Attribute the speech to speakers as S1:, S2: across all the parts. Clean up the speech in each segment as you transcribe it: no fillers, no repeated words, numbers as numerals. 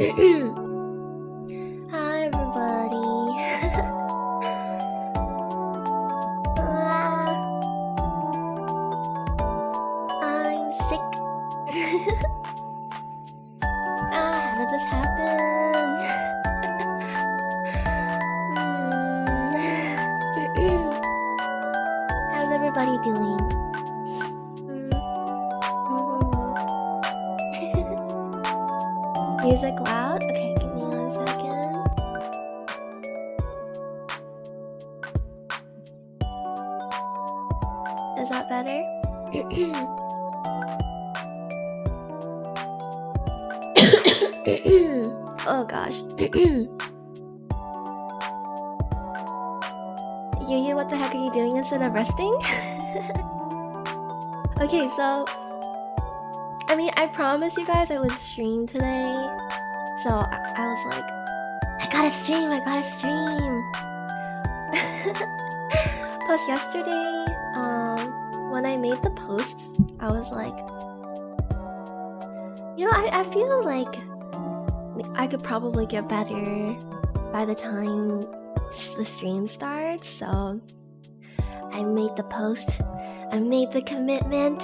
S1: Hi everybody. I'm sick. How did this happen? How's everybody doing? Music loud? Okay, give me 1 second. Is that better? Oh gosh. Yuyu, what the heck are you doing instead of resting? Okay, so I mean, I promised you guys I would stream today, so I was like, I gotta stream. Plus yesterday, when I made the post, I was like, you know, I feel like I could probably get better by the time the stream starts, so I made the post, I made the commitment.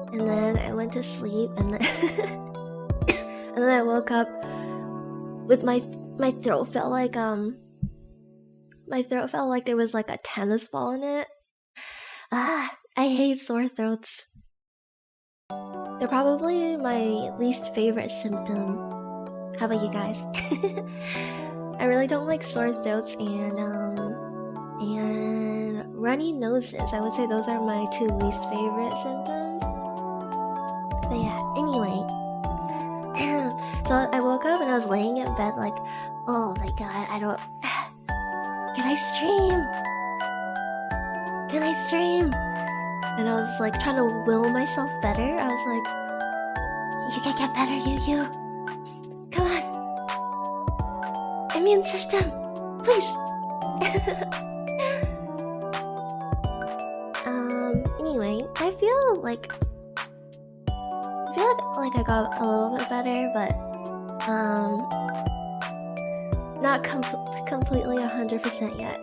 S1: And then I went to sleep, and then and then I woke up with my throat felt like there was like a tennis ball in it. I hate sore throats. They're probably my least favorite symptom. How about you guys? I really don't like sore throats and runny noses. I would say those are my two least favorite symptoms. But yeah, anyway. So I woke up and I was laying in bed like, oh my god, I don't... Can I stream? And I was like trying to will myself better. I was like, you can get better, you. Come on. Immune system, please. Anyway, I feel like I got a little bit better, but not completely 100% yet.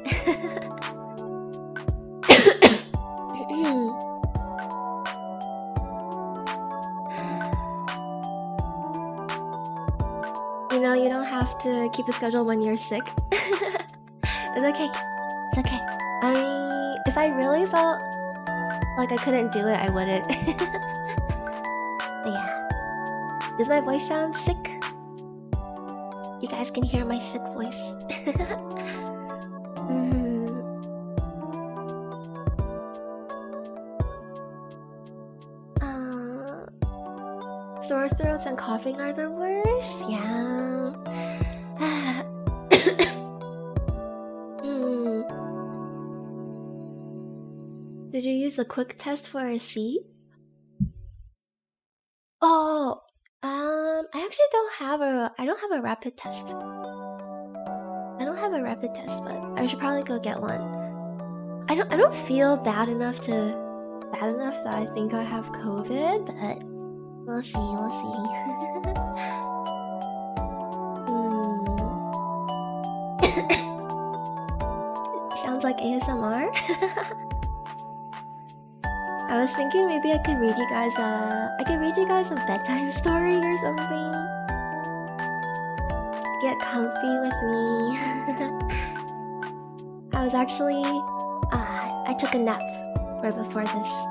S1: You know, you don't have to keep the schedule when you're sick. It's okay. I mean, if I really felt like I couldn't do it, I wouldn't. But yeah. Does my voice sound sick? You guys can hear my sick voice. Sore throats and coughing are the worst? Yeah. Did you use the quick test for a C? Oh, I actually don't have a rapid test. But I should probably go get one. I don't feel bad enough that I think I have COVID, but we'll see. Sounds like ASMR. I was thinking maybe I could read you guys a bedtime story or something. Get comfy with me. I was actually I took a nap right before this.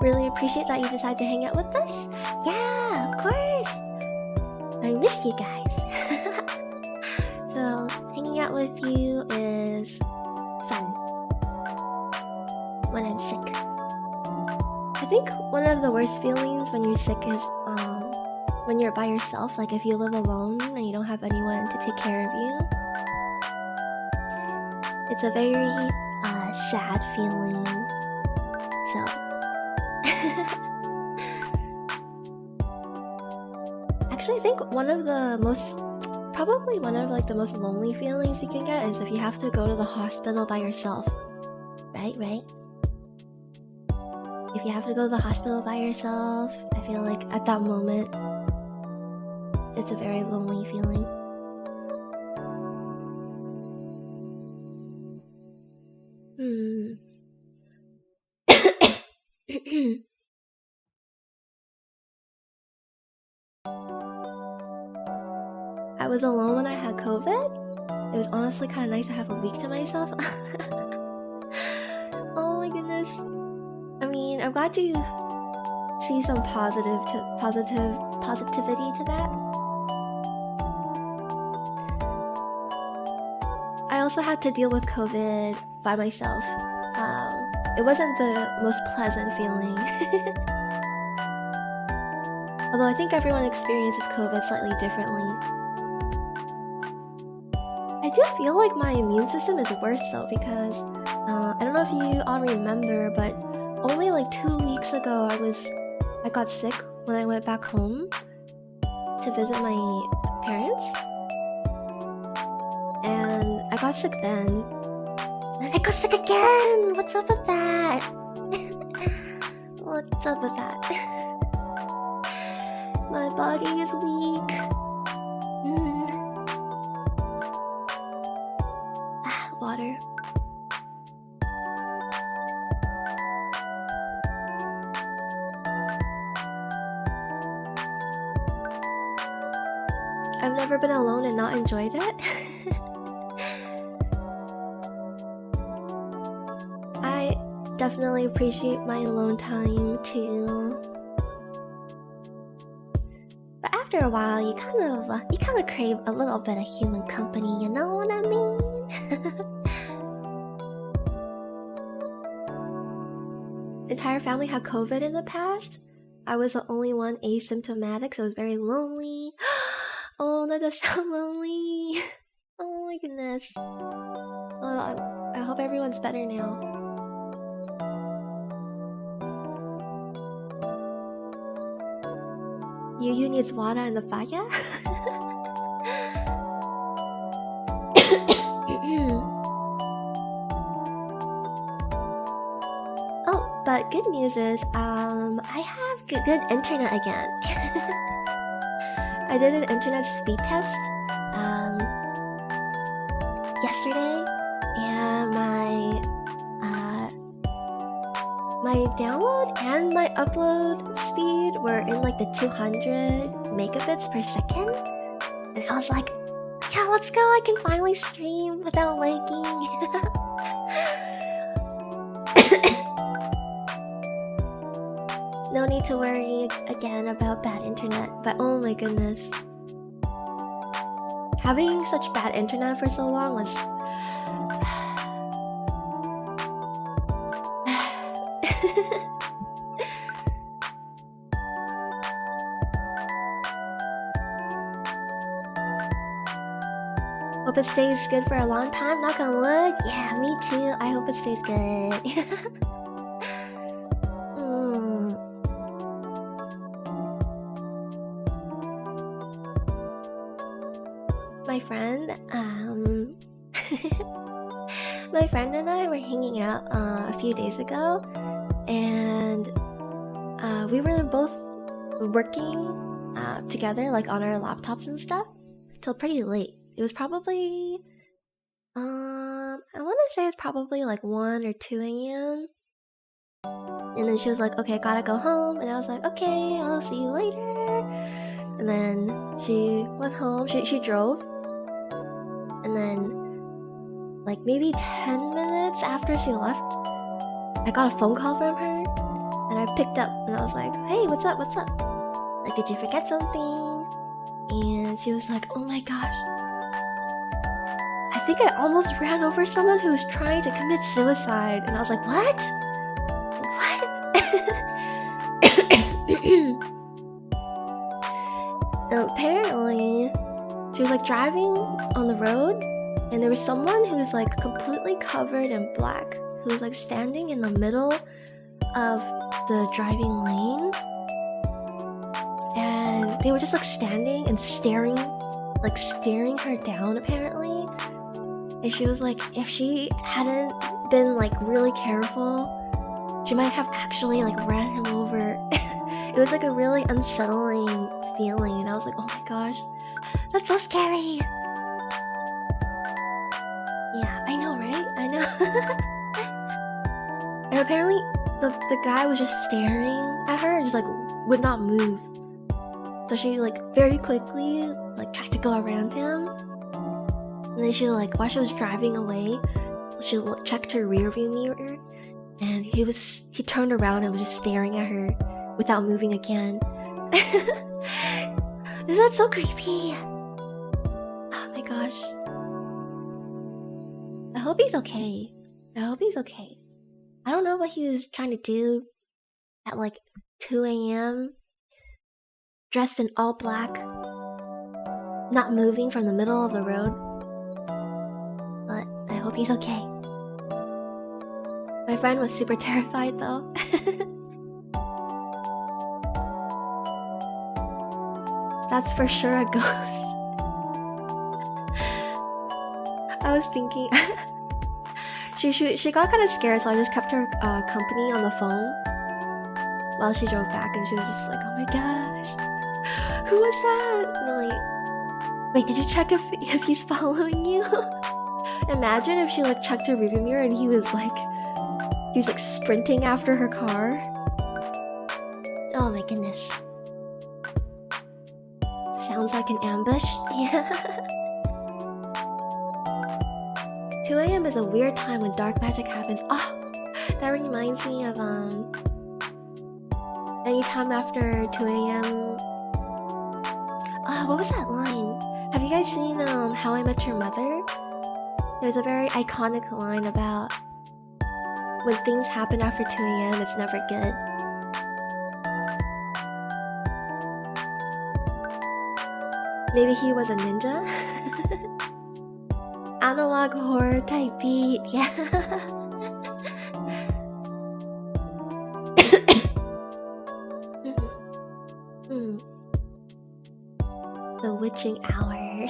S1: Really appreciate that you decided to hang out with us. Yeah, of course. I miss you guys. So, hanging out with you is fun when I'm sick. I think one of the worst feelings when you're sick is when you're by yourself, like if you live alone and you don't have anyone to take care of you. It's a very sad feeling. So actually, I think one of the most lonely feelings you can get is if you have to go to the hospital by yourself. Right? if you have to go to the hospital by yourself, I feel like at that moment, it's a very lonely feeling. I was alone when I had COVID. It was honestly kind of nice to have a week to myself. Oh my goodness. I mean, I'm glad you see some positivity to that. I also had to deal with COVID by myself. It wasn't the most pleasant feeling. Although I think everyone experiences COVID slightly differently. I do feel like my immune system is worse though, because I don't know if you all remember, but only like 2 weeks ago I got sick when I went back home to visit my parents. And I got sick then. And I got sick again! What's up with that? What's up with that? My body is weak. Water. I've never been alone and not enjoyed it. I definitely appreciate my alone time too. But after a while, you kind of crave a little bit of human company, you know what I mean? Entire family had COVID in the past. I was the only one asymptomatic, so it was very lonely. Oh, that does sound lonely. Oh my goodness. I hope everyone's better now. Yu needs water in the fire? Oh, but good news is, I have good internet again. I did an internet speed test yesterday, and my download and my upload speed were in like the 200 megabits per second, and I was like, yeah, let's go, I can finally stream without lagging. No need to worry again about bad internet, but oh my goodness. Having such bad internet for so long was... Hope it stays good for a long time, knock on wood. Yeah, me too, I hope it stays good. My friend, my friend and I were hanging out a few days ago, and we were both working together, like on our laptops and stuff, till pretty late. It was probably, I want to say it's probably like 1 or 2 a.m. And then she was like, okay, gotta go home. And I was like, okay, I'll see you later. And then she went home, she drove. And then, like maybe 10 minutes after she left, I got a phone call from her. And I picked up and I was like, hey, what's up, what's up? Like, did you forget something? And she was like, oh my gosh, I think I almost ran over someone who was trying to commit suicide. And I was like, what? What? Apparently, she was like driving on the road, and there was someone who was like completely covered in black, who was like standing in the middle of the driving lane. And they were just like standing and staring her down apparently. And she was like, if she hadn't been like really careful, she might have actually like ran him over. It was like a really unsettling feeling, and I was like, oh my gosh, that's so scary. Yeah, I know, right? I know. And apparently the guy was just staring at her and just like would not move. So she like very quickly like tried to go around him. And then she like, while she was driving away, she checked her rearview mirror, and he turned around and was just staring at her without moving again. Is that so creepy? Oh my gosh. I hope he's okay. I hope he's okay. I don't know what he was trying to do at like 2 a.m. dressed in all black, not moving from the middle of the road. But I hope he's okay. My friend was super terrified though. That's for sure a ghost. I was thinking she got kind of scared, so I just kept her company on the phone while she drove back, and she was just like, oh my gosh, who was that? And I'm like, wait, did you check if he's following you? Imagine if she like checked her rearview mirror and he was like sprinting after her car. Oh my goodness. Sounds like an ambush. Yeah. 2 a.m. is a weird time when dark magic happens. Oh, that reminds me of anytime after 2 a.m. What was that line? Have you guys seen How I Met Your Mother? There's a very iconic line about when things happen after 2 a.m. it's never good. Maybe he was a ninja? Analog horror type beat, yeah. The witching hour.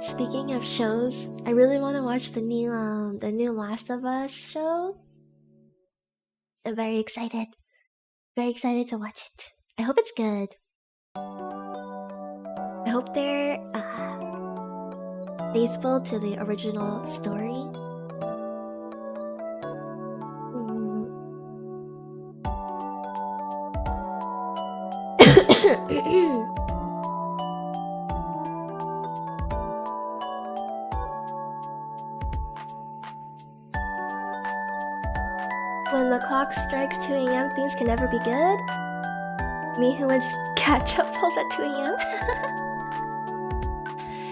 S1: Speaking of shows, I really want to watch the new Last of Us show. I'm very excited. Very excited to watch it. I hope it's good. I hope they're faithful to the original story. When the clock strikes 2 a.m., things can never be good. Me who wins catch-up pulls at 2 a.m.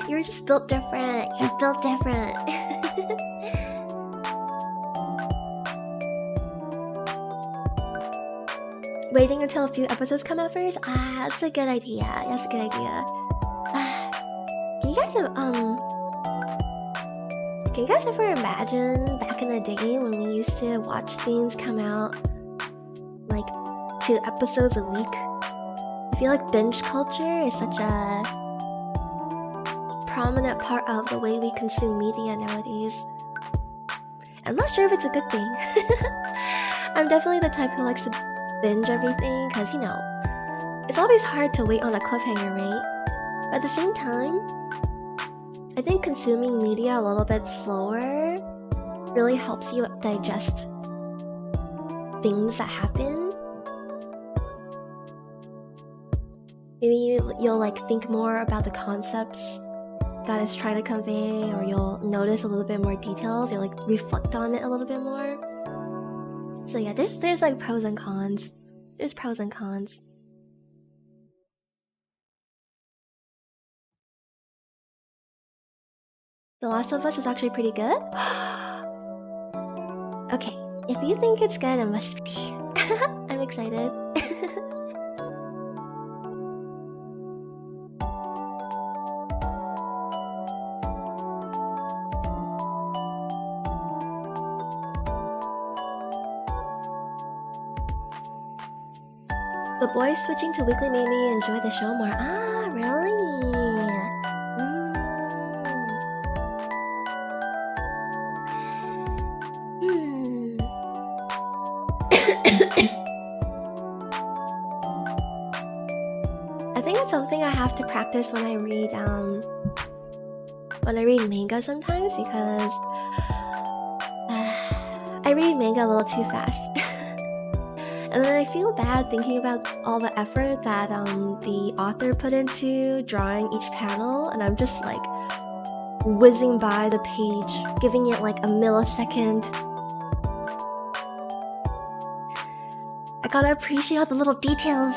S1: You're just built different. You're built different. Waiting until a few episodes come out first? That's a good idea. That's a good idea. Can you guys ever imagine back in the day when we used to watch things come out like 2 episodes a week? I feel like binge culture is such a prominent part of the way we consume media nowadays. I'm not sure if it's a good thing. I'm definitely the type who likes to binge everything because, you know, it's always hard to wait on a cliffhanger, right? But at the same time, I think consuming media a little bit slower really helps you digest things that happen. Maybe you'll like think more about the concepts that it's trying to convey, or you'll notice a little bit more details, you'll like reflect on it a little bit more. So yeah, there's like pros and cons. There's pros and cons. The Last of Us is actually pretty good. Okay, if you think it's good, it must be. I'm excited. The boys switching to weekly made me enjoy the show more. Ah, really? think it's something I have to practice when I read manga sometimes, because I read manga a little too fast. And then I feel bad thinking about all the effort that the author put into drawing each panel, and I'm just like whizzing by the page, giving it like a millisecond. I gotta appreciate all the little details.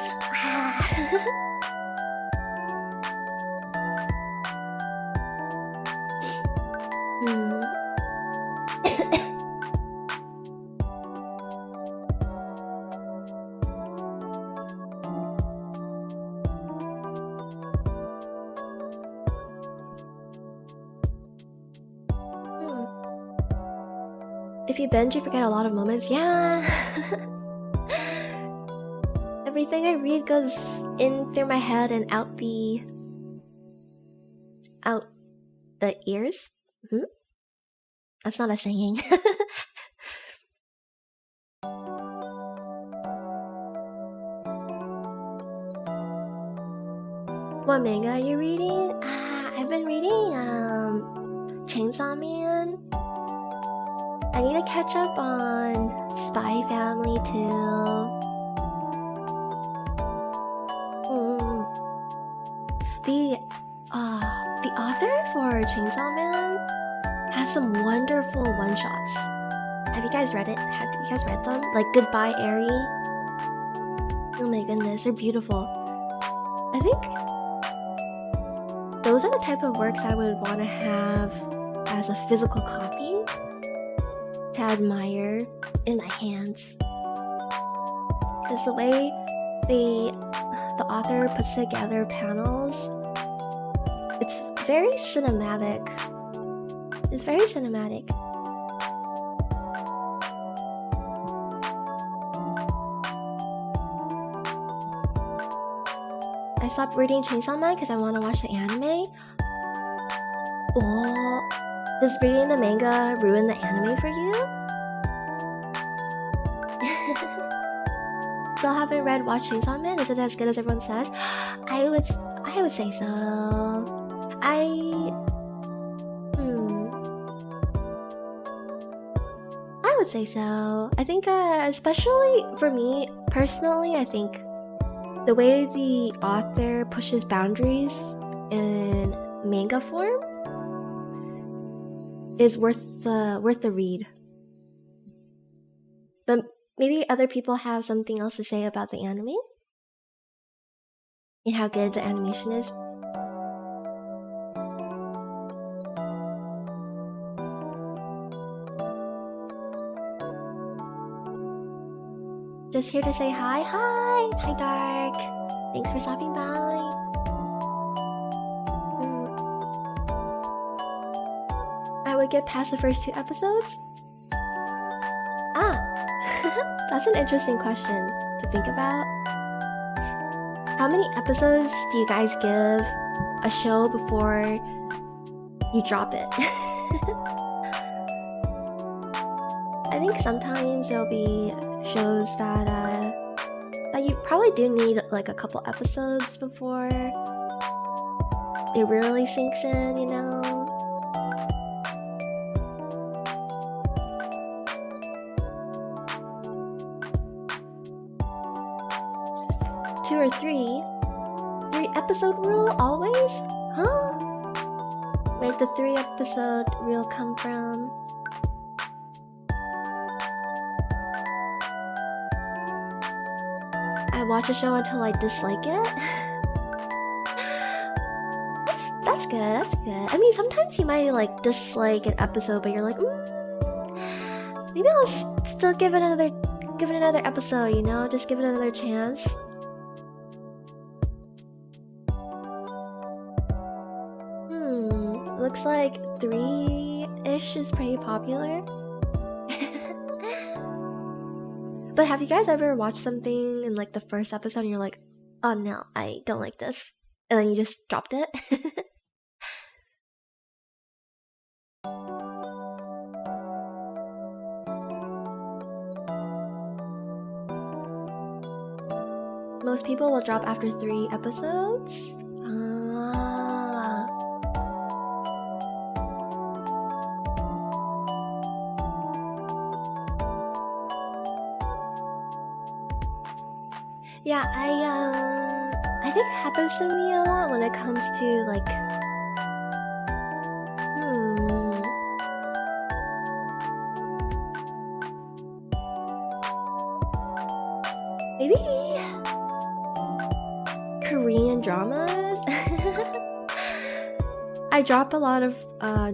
S1: If you binge, you forget a lot of moments. Yeah. Everything I read goes in through my head and out the ears. That's not a saying. What manga are you reading? I've been reading Chainsaw Man. I need to catch up on Spy Family too. The author for Chainsaw Man has some wonderful one-shots. Have you guys read it? Have you guys read them? Like Goodbye Eri. Oh my goodness, they're beautiful. I think those are the type of works I would want to have as a physical copy to admire in my hands. Because the way the author puts together panels, it's very cinematic. It's very cinematic. I stopped reading Chainsaw Man because I want to watch the anime. Oh, does reading the manga ruin the anime for you? Still haven't watched Chainsaw Man? Is it as good as everyone says? I would say so. I would say so. I think, especially for me personally, I think the way the author pushes boundaries in manga form is worth the read. But maybe other people have something else to say about the anime and how good the animation is. Just here to say hi. Hi Dark. Thanks for stopping by. I would get past the first 2 episodes. That's an interesting question to think about. How many episodes do you guys give a show before you drop it? I think sometimes there'll be shows that you probably do need like a couple episodes before it really sinks in, you know? Two or three episode rule always? Huh? Where'd the 3 episode rule come from? I watch a show until I dislike it. That's good. That's good. I mean, sometimes you might like dislike an episode, but you're like, maybe I'll still give it another episode. You know, just give it another chance. Looks like 3-ish is pretty popular. But have you guys ever watched something in like the first episode and you're like, oh no, I don't like this, and then you just dropped it? most people will drop after 3 episodes. Yeah, I think it happens to me a lot when it comes to like maybe Korean dramas. I drop a lot of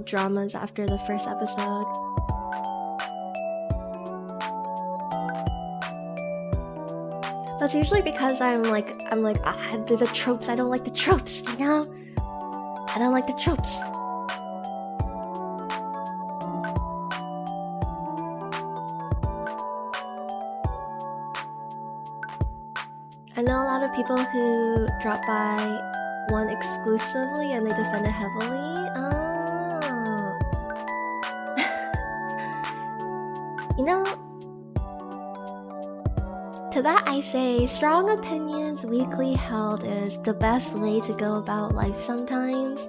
S1: dramas after the first episode. That's usually because I'm like the tropes. I don't like the tropes, you know? I don't like the tropes. I know a lot of people who drop by one exclusively and they defend it heavily. Oh. You know, to that I say, strong opinions weakly held is the best way to go about life sometimes.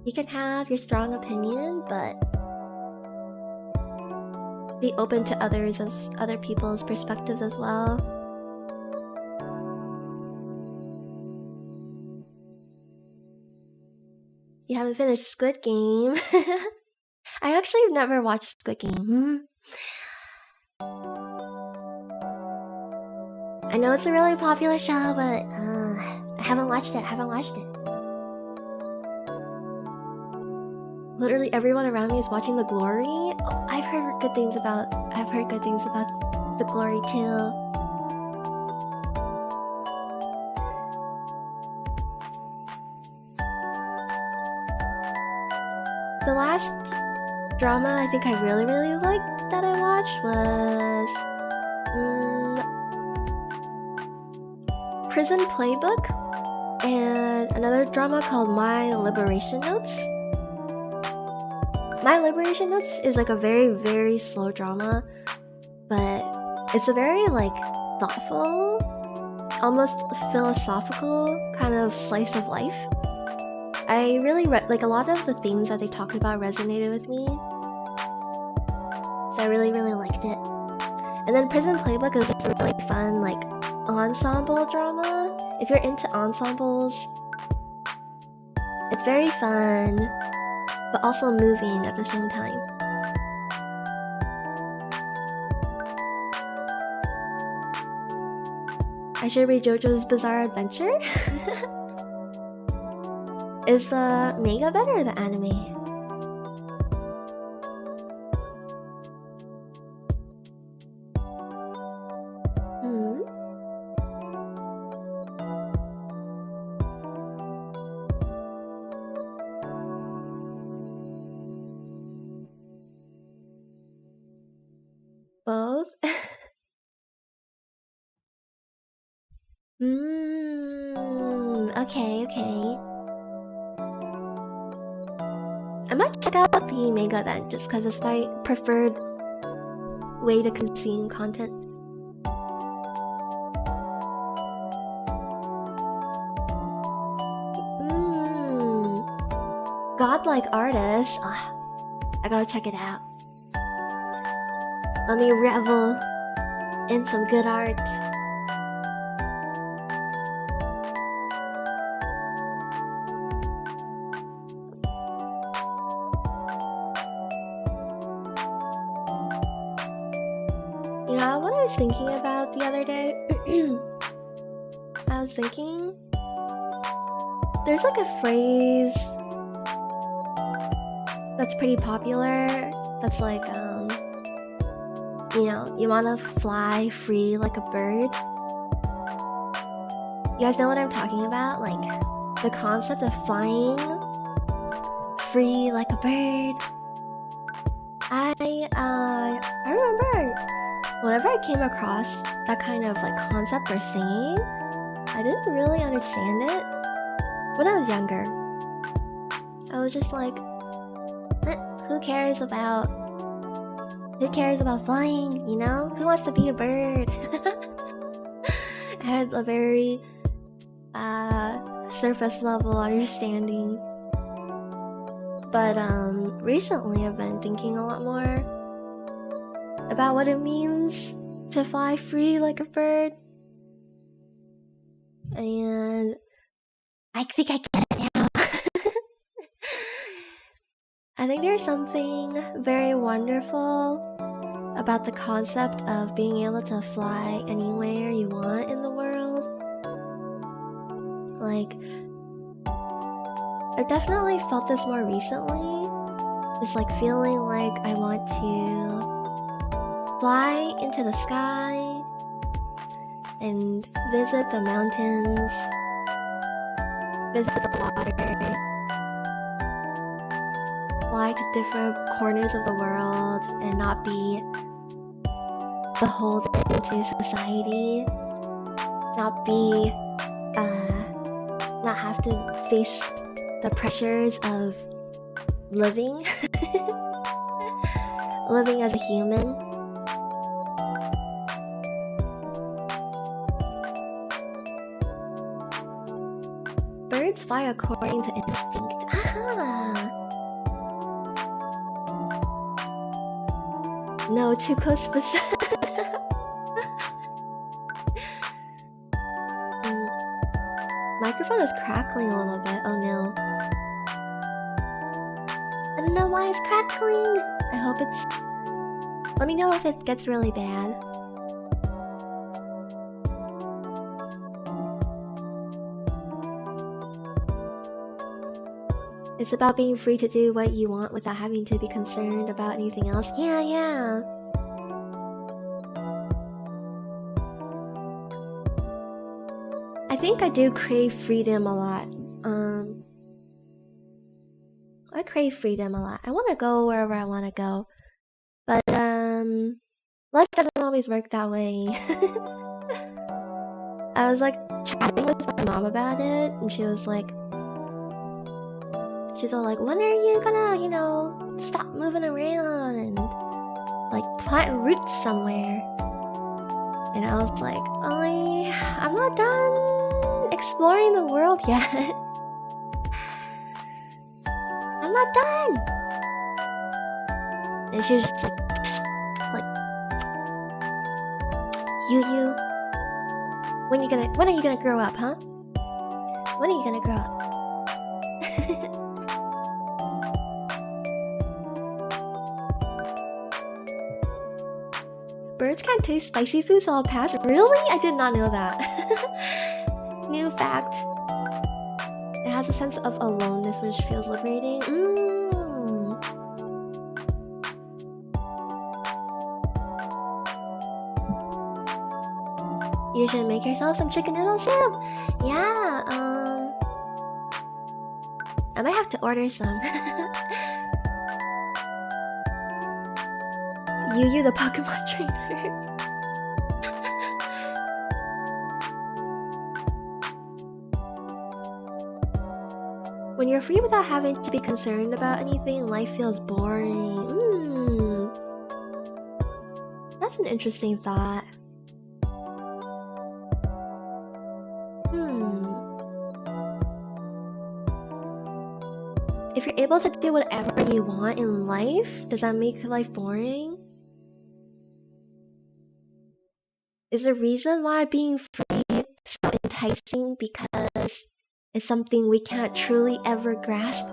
S1: You can have your strong opinion, but be open to other people's perspectives as well. You haven't finished Squid Game. I actually have never watched Squid Game. I know it's a really popular show, but I haven't watched it. Literally everyone around me is watching The Glory. Oh, I've heard good things about The Glory too. The last drama I think I really liked that I watched was Prison Playbook and another drama called My Liberation Notes. My Liberation Notes is like a very slow drama, but it's a very like thoughtful, almost philosophical kind of slice of life. I really like a lot of the things that they talked about resonated with me, so I really liked it. And then Prison Playbook is just a really fun like ensemble drama. If you're into ensembles, it's very fun, but also moving at the same time. I should read JoJo's Bizarre Adventure. Is the manga better or the anime? Both? Okay. I might check out the manga then, just because it's my preferred way to consume content. Godlike artist. I gotta check it out. Let me revel in some good art. You know what I was thinking about the other day? I was thinking there's like a phrase that's pretty popular that's like you know, you wanna fly free like a bird. You guys know what I'm talking about? Like the concept of flying free like a bird. I remember whenever I came across that kind of like concept or saying, I didn't really understand it when I was younger. I was just like, who cares about flying, you know? Who wants to be a bird? had a very surface level understanding. But recently I've been thinking a lot more about what it means to fly free like a bird. And I think I get it now. I think there's something very wonderful about the concept of being able to fly anywhere you want in the world. Like, I've definitely felt this more recently. Just like feeling like I want to fly into the sky and visit the mountains, visit the water, fly to different corners of the world and not be beholden to society, not have to face the pressures of living as a human. Birds fly according to instinct. No, too close to the sun. Microphone is crackling a little bit. Oh no. I don't know why it's crackling. I hope it's... Let me know if it gets really bad. It's about being free to do what you want without having to be concerned about anything else. Yeah. I think I do crave freedom a lot. I crave freedom a lot. I want to go wherever I want to go. But, life doesn't always work that way. I was, like, chatting with my mom about it, and she's all like, when are you gonna, stop moving around and, like, plant roots somewhere? And I was like, I'm not done exploring the world yet. I'm not done. And she was just like, you, when are you gonna grow up, huh? When are you gonna grow up? Birds can't taste spicy food, so I'll pass. Really? I did not know that. New fact. It has a sense of aloneness which feels liberating. You should make yourself some chicken noodle soup. Yeah, I might have to order some. Yu the Pokemon trainer. When you're free without having to be concerned about anything, life feels boring. That's an interesting thought. If you're able to do whatever you want in life, does that make life boring? Is the reason why being free so enticing because it's something we can't truly ever grasp?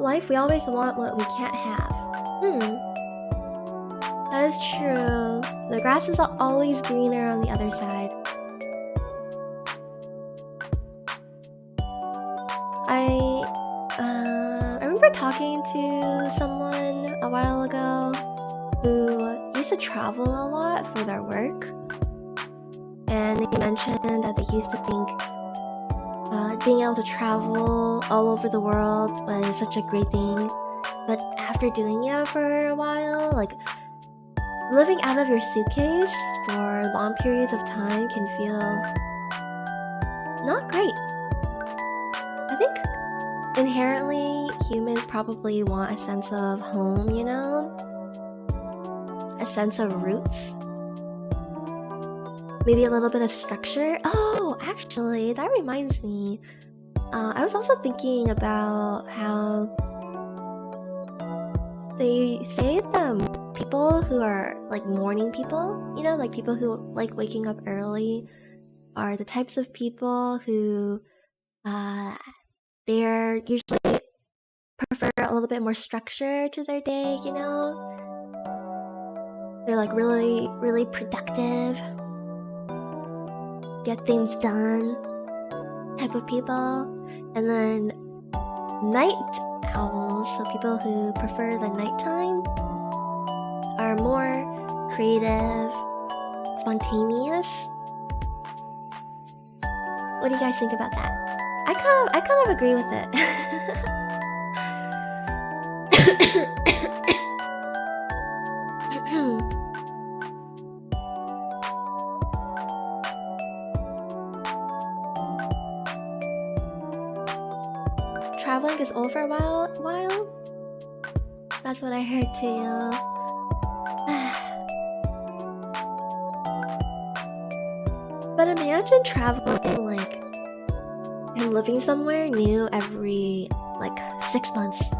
S1: Life, we always want what we can't have. That is true. The grass is always greener on the other side. I remember talking to someone a while ago who used to travel a lot for their work. mentioned that they used to think being able to travel all over the world was such a great thing, but after doing it for a while, like living out of your suitcase for long periods of time can feel not great. I think inherently humans probably want a sense of home, you know? A sense of roots. Maybe a little bit of structure. Oh, actually, that reminds me. I was also thinking about how they say that people who are like morning people, you know, like people who like waking up early, are the types of people who they're usually prefer a little bit more structure to their day, you know? They're like really, really productive, get things done type of people. And then night owls, so people who prefer the nighttime, are more creative, spontaneous. What do you guys think about that? I kind of agree with it. Traveling is old for a while? That's what I heard too. But imagine traveling like and living somewhere new every like 6 months.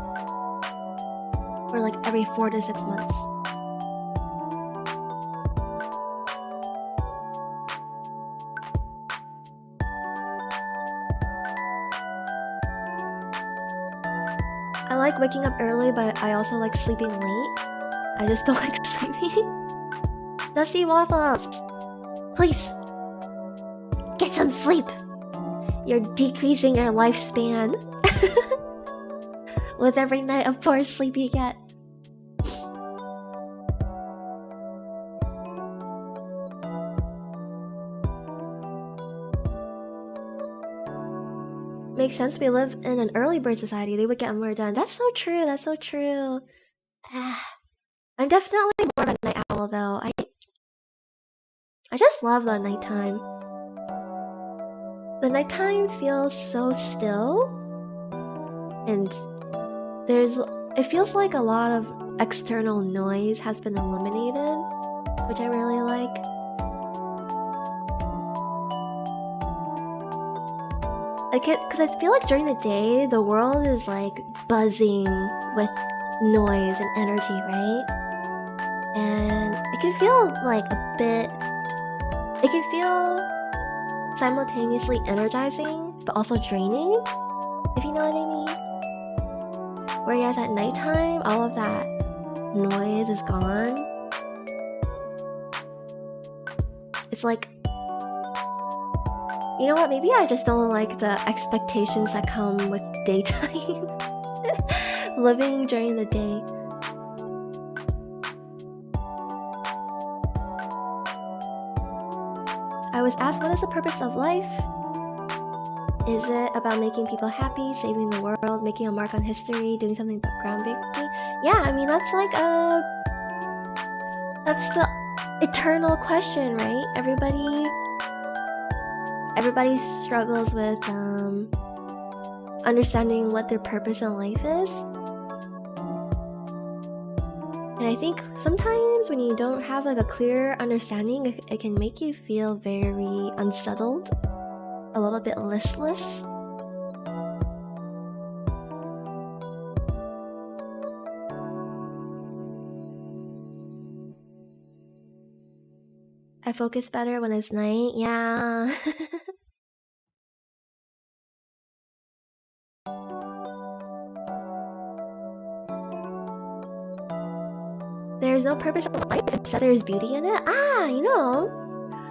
S1: Or like every 4 to 6 months. I like waking up early, but I also like sleeping late. I just don't like sleeping. Dusty Waffles! Please! Get some sleep! You're decreasing your lifespan. With every night of poor sleep you get. Makes sense, we live in an early bird society. They would get more done. That's so true, that's so true. I'm definitely more of a night owl though. I just love the nighttime. The nighttime feels so still. And it feels like a lot of external noise has been eliminated, which I really like. Because I feel like during the day, the world is like buzzing with noise and energy, right? And it can feel like it can feel simultaneously energizing, but also draining, if you know what I mean. Whereas at nighttime, all of that noise is gone. It's like, you know what, maybe I just don't like the expectations that come with daytime. Living during the day. I was asked, what is the purpose of life? Is it about making people happy, saving the world, making a mark on history, doing something groundbreaking? Yeah, I mean, that's like that's the eternal question, right? Everybody struggles with understanding what their purpose in life is. And I think sometimes when you don't have like a clear understanding, it can make you feel very unsettled, a little bit listless. I focus better when it's night, yeah. There's no purpose in life except there's beauty in it. You know,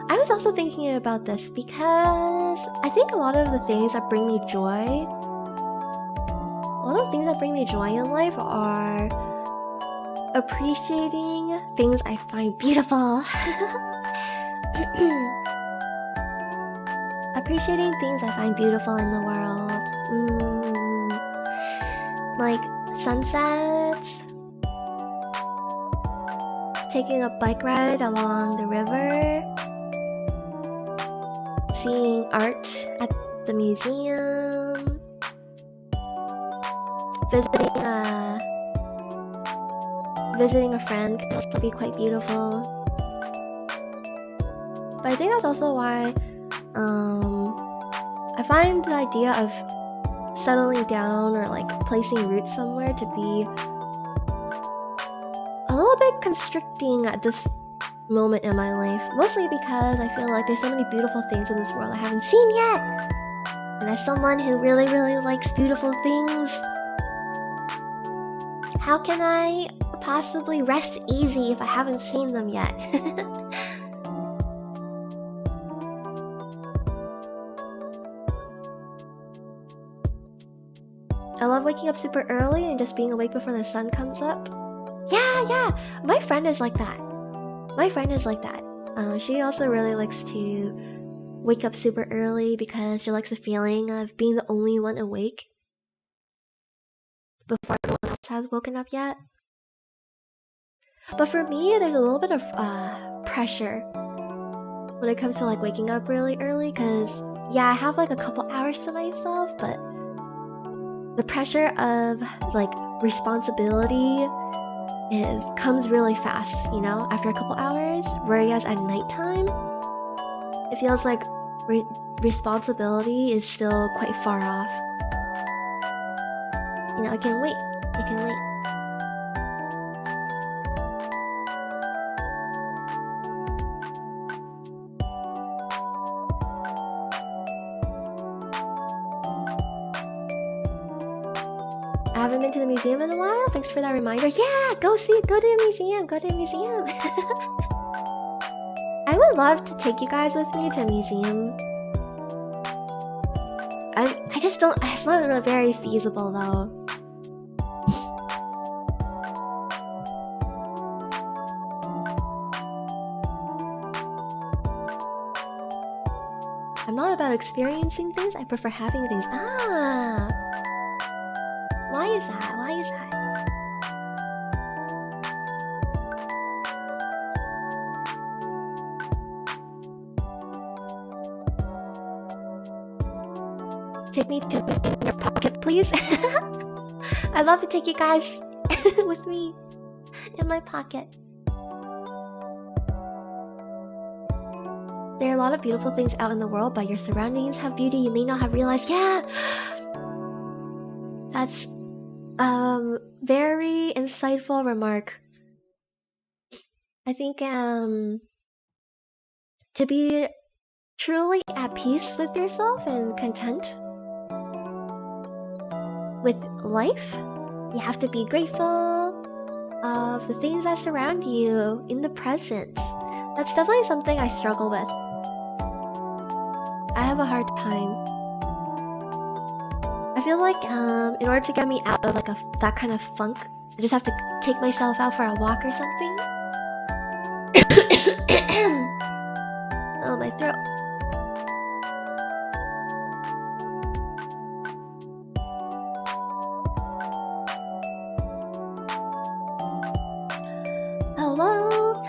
S1: I was also thinking about this because I think a lot of the things that bring me joy, in life are appreciating things I find beautiful. appreciating things I find beautiful in the world. Like sunsets, taking a bike ride along the river, seeing art at the museum, visiting a friend can also be quite beautiful. But I think that's also why I find the idea of settling down or like placing roots somewhere to be a little bit constricting at this moment in my life. Mostly because I feel like there's so many beautiful things in this world I haven't seen yet. And as someone who really, really likes beautiful things, how can I possibly rest easy if I haven't seen them yet? I love waking up super early and just being awake before the sun comes up. Yeah, my friend is like that. She also really likes to wake up super early because she likes the feeling of being the only one awake before everyone else has woken up yet. But for me, there's a little bit of pressure when it comes to like waking up really early, because yeah, I have like a couple hours to myself, but the pressure of like responsibility comes really fast, you know, after a couple hours. Whereas at nighttime, it feels like responsibility is still quite far off. You know, I can wait. I haven't been to the museum in a while. Thanks for that reminder. Yeah, go to the museum. I would love to take you guys with me to a museum. I just don't. It's not really very feasible though. I'm not about experiencing things. I prefer having things. Why is that? Take me to in your pocket, please. I'd love to take you guys with me in my pocket. There are a lot of beautiful things out in the world, but your surroundings have beauty you may not have realized. Yeah! That's very insightful remark. I think to be truly at peace with yourself and content with life, you have to be grateful of the things that surround you in the present. That's definitely something I struggle with. I have a hard time. I feel like in order to get me out of like that kind of funk, I just have to take myself out for a walk or something. Oh, my throat.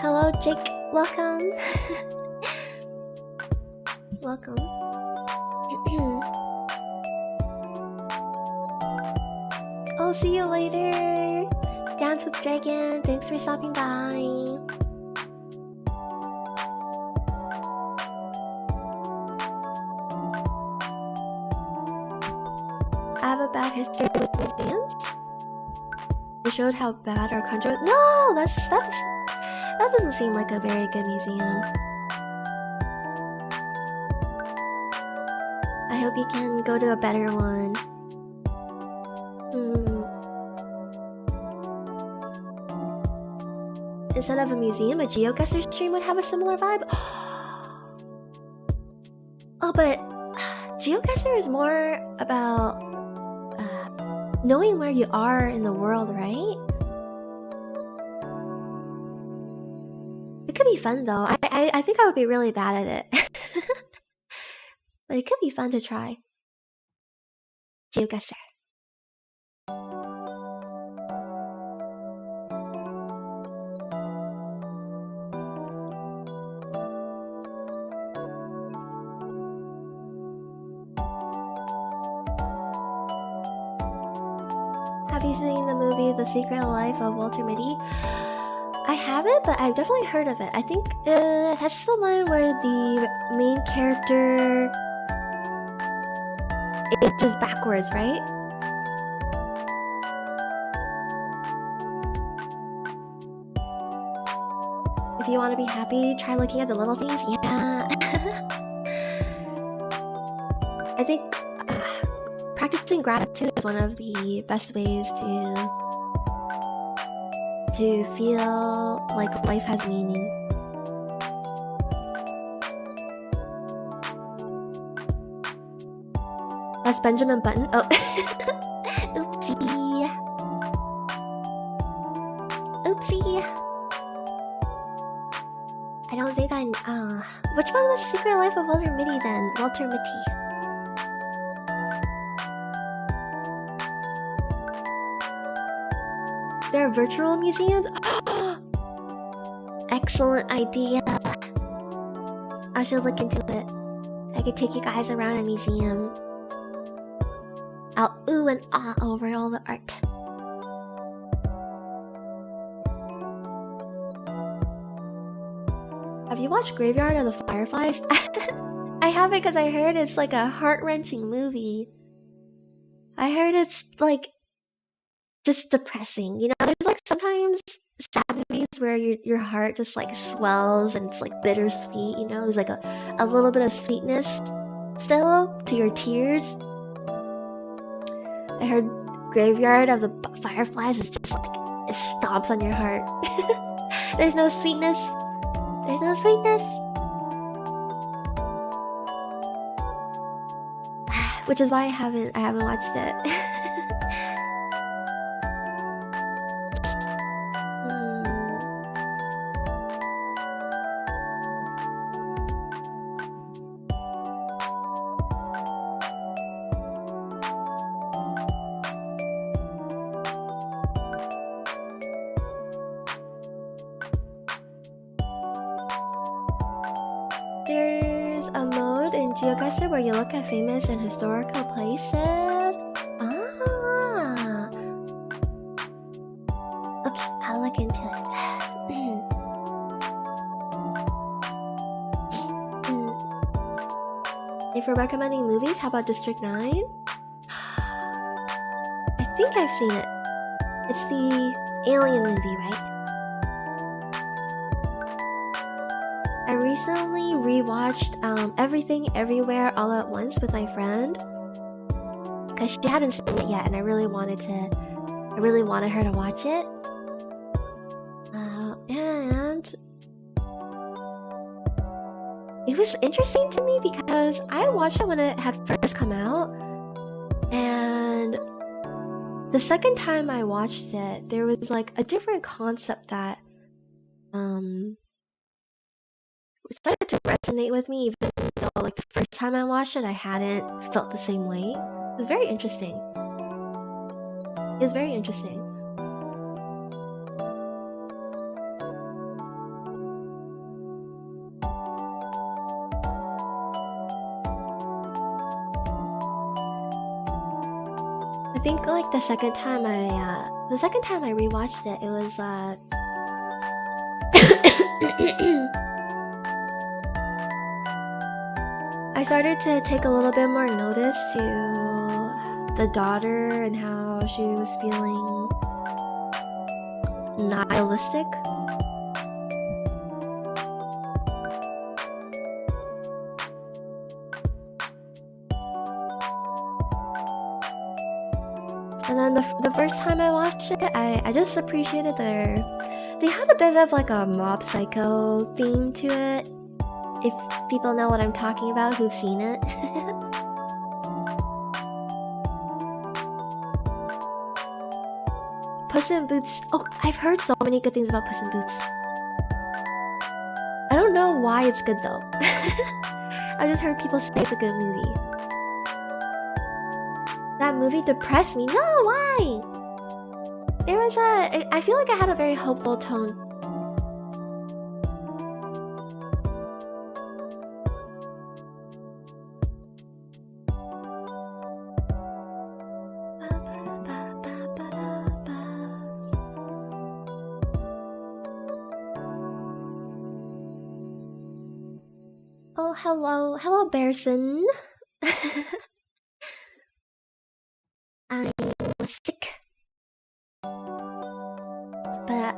S1: Hello, Jake. Welcome. Welcome. I'll see you later. Dance with Dragon. Thanks for stopping by. I have a bad history with museums. They showed how bad our country was. No, that doesn't seem like a very good museum. I hope you can go to a better one. Instead of a museum, a geoguessr stream would have a similar vibe. Oh, but geoguessr is more about knowing where you are in the world, right? It could be fun though. I think I would be really bad at it. but it could be fun to try. Geoguessr. Have you seen the movie The Secret Life of Walter Mitty? I haven't, but I've definitely heard of it. I think that's the one where the main character ages backwards, right? If you want to be happy, try looking at the little things. Yeah. I think practicing gratitude is one of the best ways to feel like life has meaning. That's Benjamin Button. Oh. Oopsie. Oopsie. I don't think I... which one was Secret Life of Walter Mitty then? Walter Mitty. There are virtual museums? Excellent idea. I should look into it. I could take you guys around a museum. I'll ooh and ah over all the art. Have you watched Graveyard of the Fireflies? I haven't because I heard it's like a heart-wrenching movie. I heard it's like just depressing. You know, there's like sometimes sad movies where your heart just like swells and it's like bittersweet, you know? There's like a little bit of sweetness still to your tears. I heard Graveyard of the Fireflies is just like, it stomps on your heart. There's no sweetness. There's no sweetness. Which is why I haven't watched it. There's a mode in Geoguessr where you look at famous and historical places. Ah. Okay, I'll look into it. If we're recommending movies, how about District 9? I think I've seen it. It's the Alien movie, right? I recently rewatched Everything Everywhere All at Once with my friend because she hadn't seen it yet, and I really wanted her to watch it. And it was interesting to me because I watched it when it had first come out, and the second time I watched it, there was like a different concept that started to resonate with me, even though like the first time I watched it I hadn't felt the same way. It was very interesting. It was very interesting. I think like the second time I rewatched it, it was I started to take a little bit more notice to the daughter and how she was feeling nihilistic. And then the first time I watched it, I just appreciated they had a bit of like a Mob Psycho theme to it. If people know what I'm talking about, who've seen it. Puss in Boots. Oh, I've heard so many good things about Puss in Boots. I don't know why it's good though. I just heard people say it's a good movie. That movie depressed me. No, why? I feel like I had a very hopeful tone. Oh, hello. Hello, Bearson. I'm sick. But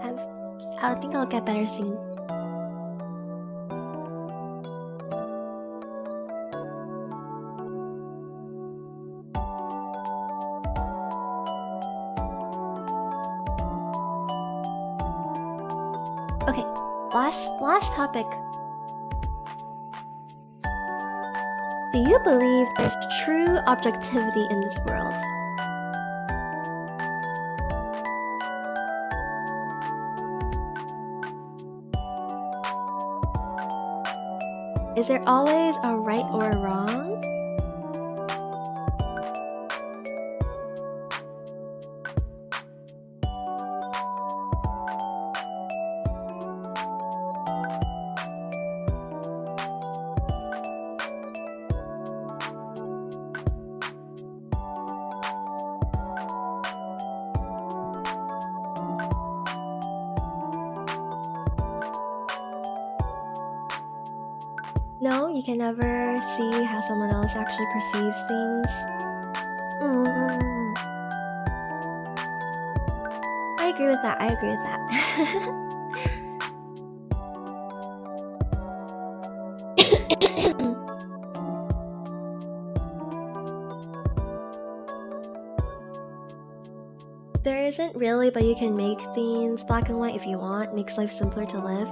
S1: I think I'll get better soon. Okay, last topic. Do you believe there's true objectivity in this world? Is there always a right or a wrong? No, you can never see how someone else actually perceives things. I agree with that. There isn't really, but you can make things black and white if you want. Makes life simpler to live.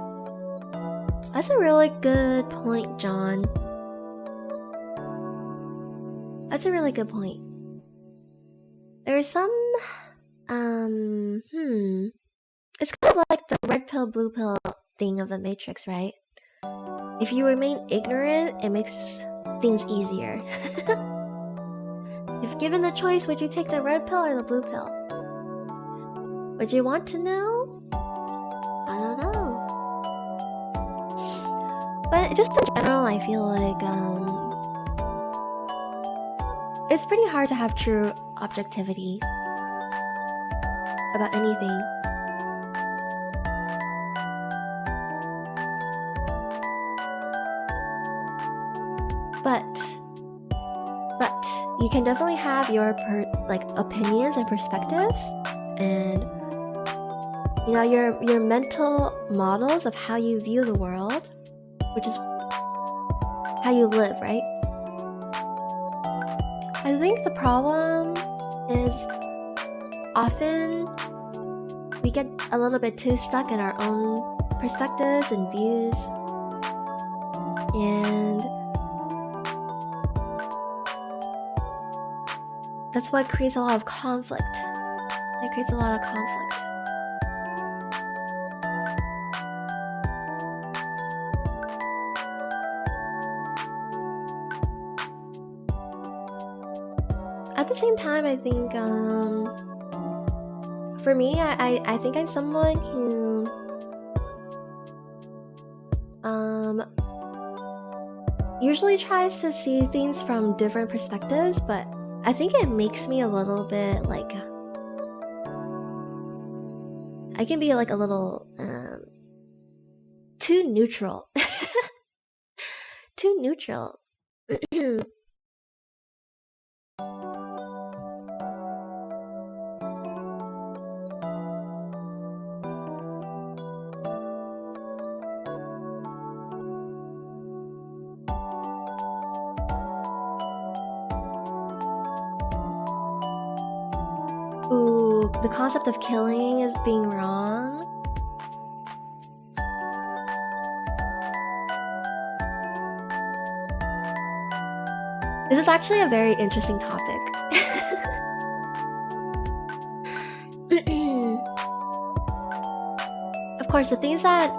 S1: That's a really good point, John. That's a really good point. There's some, it's kind of like the red pill, blue pill thing of the Matrix, right? If you remain ignorant, it makes things easier. If given the choice, would you take the red pill or the blue pill? Would you want to know? I don't know. But just in general, I feel like it's pretty hard to have true objectivity about anything. But you can definitely have your opinions and perspectives, and you know, your mental models of how you view the world, which is how you live, right? I think the problem is often we get a little bit too stuck in our own perspectives and views, and that's what creates a lot of conflict. It creates a lot of conflict. At the same time, I think, for me, I think I'm someone who, usually tries to see things from different perspectives, but I think it makes me a little bit, like, I can be, like, a little, too neutral. Too neutral. Ooh, the concept of killing is being wrong. This is actually a very interesting topic. Of course, the things that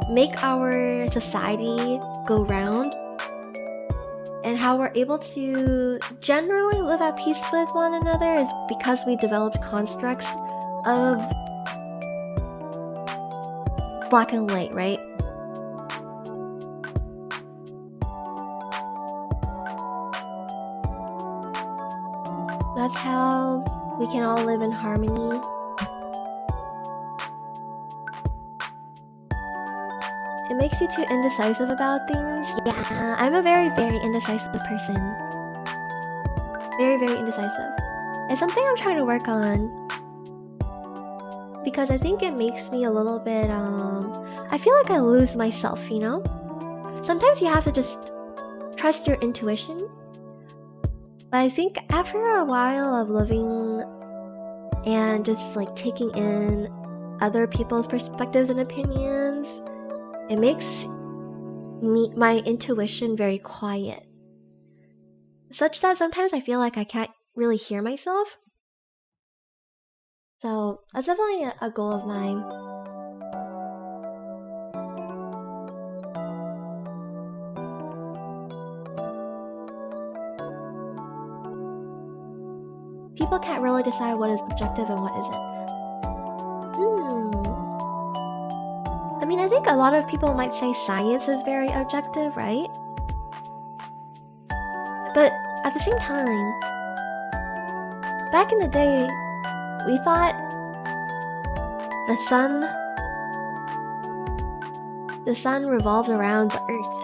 S1: make our society go round and how we're able to generally live at peace with one another is because we developed constructs of black and white, right? That's how we can all live in harmony. It makes you too indecisive about things. Yeah, I'm a very, very indecisive person. Very, very indecisive. It's something I'm trying to work on. Because I think it makes me a little bit, I feel like I lose myself, you know? Sometimes you have to just trust your intuition. But I think after a while of living and just like taking in other people's perspectives and opinions, it makes my intuition very quiet. Such that sometimes I feel like I can't really hear myself. So that's definitely a goal of mine. People can't really decide what is objective and what isn't. I mean, I think a lot of people might say science is very objective, right? But at the same time, back in the day, we thought the sun revolved around the earth.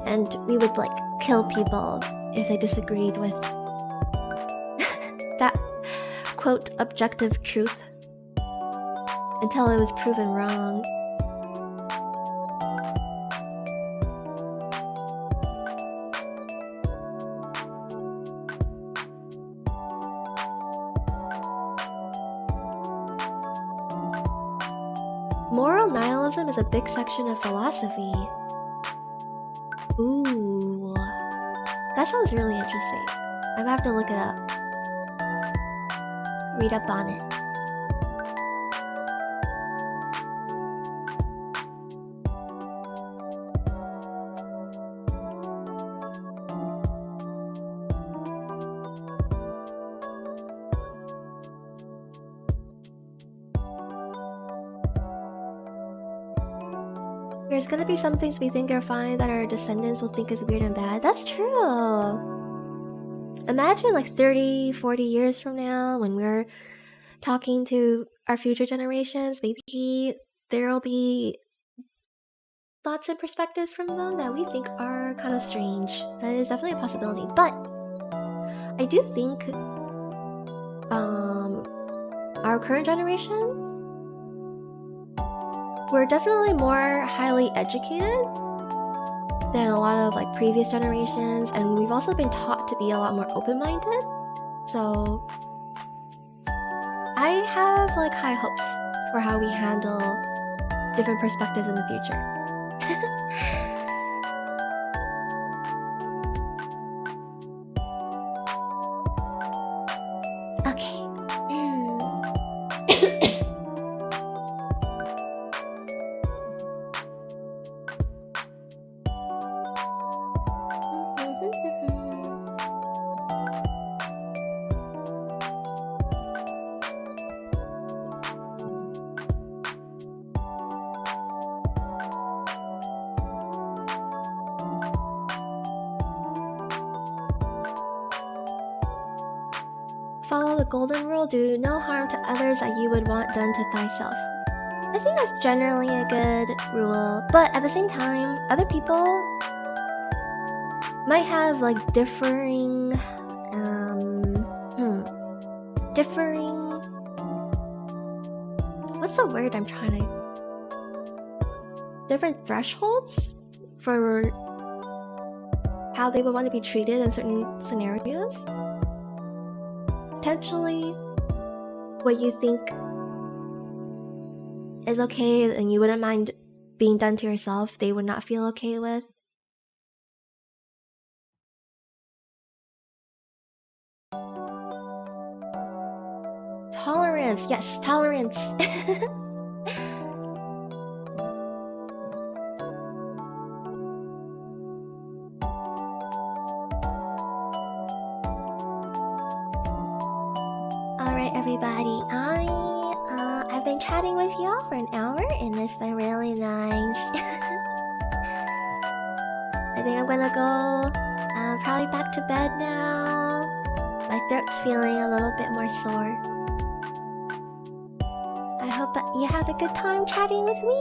S1: And we would like kill people if they disagreed with that quote objective truth until it was proven wrong. Moral nihilism is a big section of philosophy. Ooh, that sounds really interesting. I'm gonna have to look it up. Read up on it. There's gonna be some things we think are fine that our descendants will think is weird and bad. That's true. Imagine like 30, 40 years from now when we're talking to our future generations, maybe there'll be thoughts and perspectives from them that we think are kind of strange. That is definitely a possibility. But I do think our current generation, we're definitely more highly educated than a lot of like previous generations, and we've also been taught to be a lot more open-minded. So I have like high hopes for how we handle different perspectives in the future. Okay. Follow the golden rule, do no harm to others that you would want done to thyself. I think that's generally a good rule, but at the same time, other people might have like differing what's the word I'm trying to... different thresholds for how they would want to be treated in certain scenarios. Potentially, what you think is okay and you wouldn't mind being done to yourself, they would not feel okay with. Tolerance, yes, tolerance. everybody. I've been chatting with y'all for an hour, and it's been really nice. I think I'm gonna go probably back to bed now. My throat's feeling a little bit more sore. I hope that you had a good time chatting with me,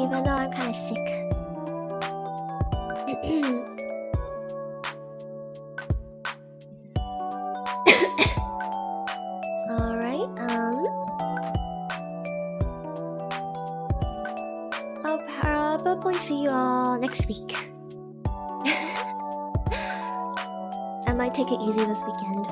S1: even though I'm kind of sick. Alright, I'll probably see you all next week. I might take it easy this weekend.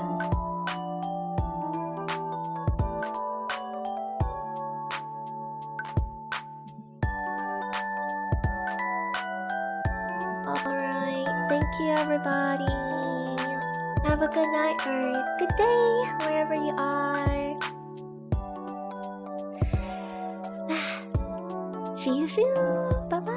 S1: Alright, thank you everybody. Have a good night or good day, wherever you are. See you soon. Bye bye.